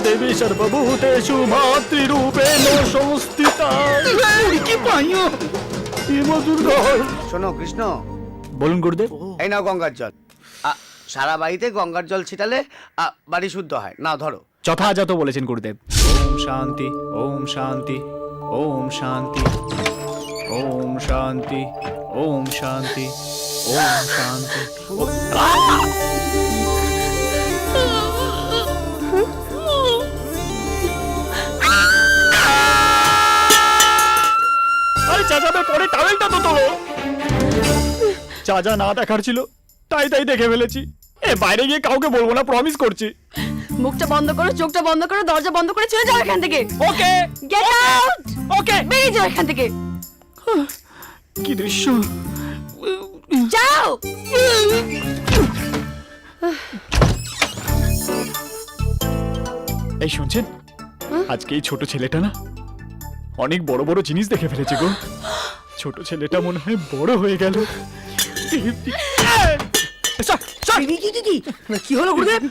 দেবী সর্বভূতেষু মাতৃরূপেণ সংস্থিতা। কি পাইও মা দুর্গা। শোনো কৃষ্ণ, বলুন গুরুদেব। এই নাও গঙ্গার জল। সারা বাড়িতে গঙ্গার জল ছিটালে বাড়ি শুদ্ধ হয়। নাও ধরো। যথাযথ বলেছেন গুরুদেব। ওম শান্তি, ওম শান্তি, ওম শান্তি, ওম শান্তি, ওম শান্তি, ওম শান্তি। আরে চাচাবে পরে টাওয়েলটা তো তোলো। চাচা না দেখার ছিল তাই দেখে ফেলেছি। বাইরে গিয়ে কাউকে বলবো না, প্রমিস করছি। মুখটা বন্ধ করো, চোখটা বন্ধ করো, দরজা বন্ধ করে চলে যাও এখান থেকে। ওকে গেট আউট। ওকে, বেরিয়ে যাও এখান থেকে। কি দৃশ্য! যাও। এই শুনছেন, আজকে এই ছোট ছেলেটা না অনেক বড় বড় জিনিস দেখে ফেলেছে গো। ছোট ছেলেটা মনে হয় বড় হয়ে গেল। কি হলো গুরুদেব?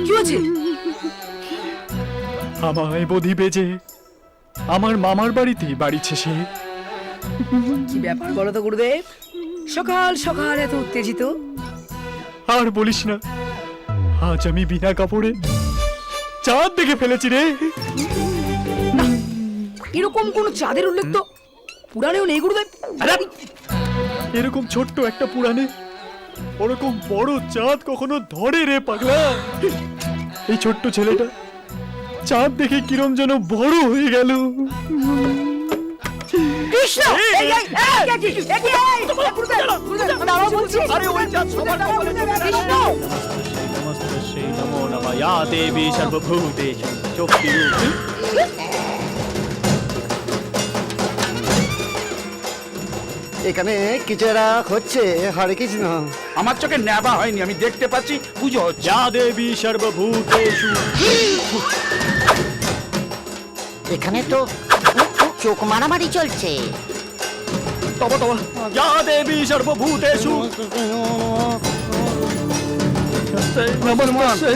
কি হয়েছে? আমায় বধি বেজে আমার মামার বাড়িতে বাড়িছে সে। কি ব্যাপার বলো তো গুরুদেব, সকাল সকাল এত উত্তেজিত? আর বলিস না, আজ আমি বিনা কাপড়ে চাঁদ দেখে ফেলেছি রে। এরকম কোন চাঁদের উল্লেখ তো পুরাণেও নেই গুরুদেব। এরকম ছোট্ট একটা পুরাণে ওরকম বড় চাঁদ কখনো ধরে রে পাগলা। এই ছোট্ট ছেলেটা চাঁদ দেখে কিরম যেন বড় হয়ে গেল। কৃষ্ণ, এই, গুরুদেব, দাঁড়াও বলছি। আরে ওই চাঁদ সবার কৃষ্ণ, নমস্তে নমো নমঃ ইয়া দেবী সর্বভূতেষু শক্তিরূপিণী। এখানে কিছু একটা হচ্ছে। হরে কৃষ্ণ। আমার চোখে নেবা হয়নি, আমি দেখতে পাচ্ছি পুজো হচ্ছে। ইয়া দেবী সর্বভূতেষু। এখানে তো চোখ মারামারি চলছে। তবা ইয়া দেবী সর্বভূতেষু। নমস্তে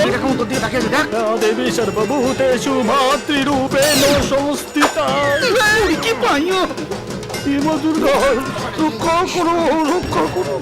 এরকম তোর দিকে তাকিয়ে আছে, দেখ। ইয়া দেবী সর্বভূতেষু মাতৃরূপেণ সংস্থিতা। কি পাইও মা দুর্গা, রক্ষা করো, রক্ষা করো।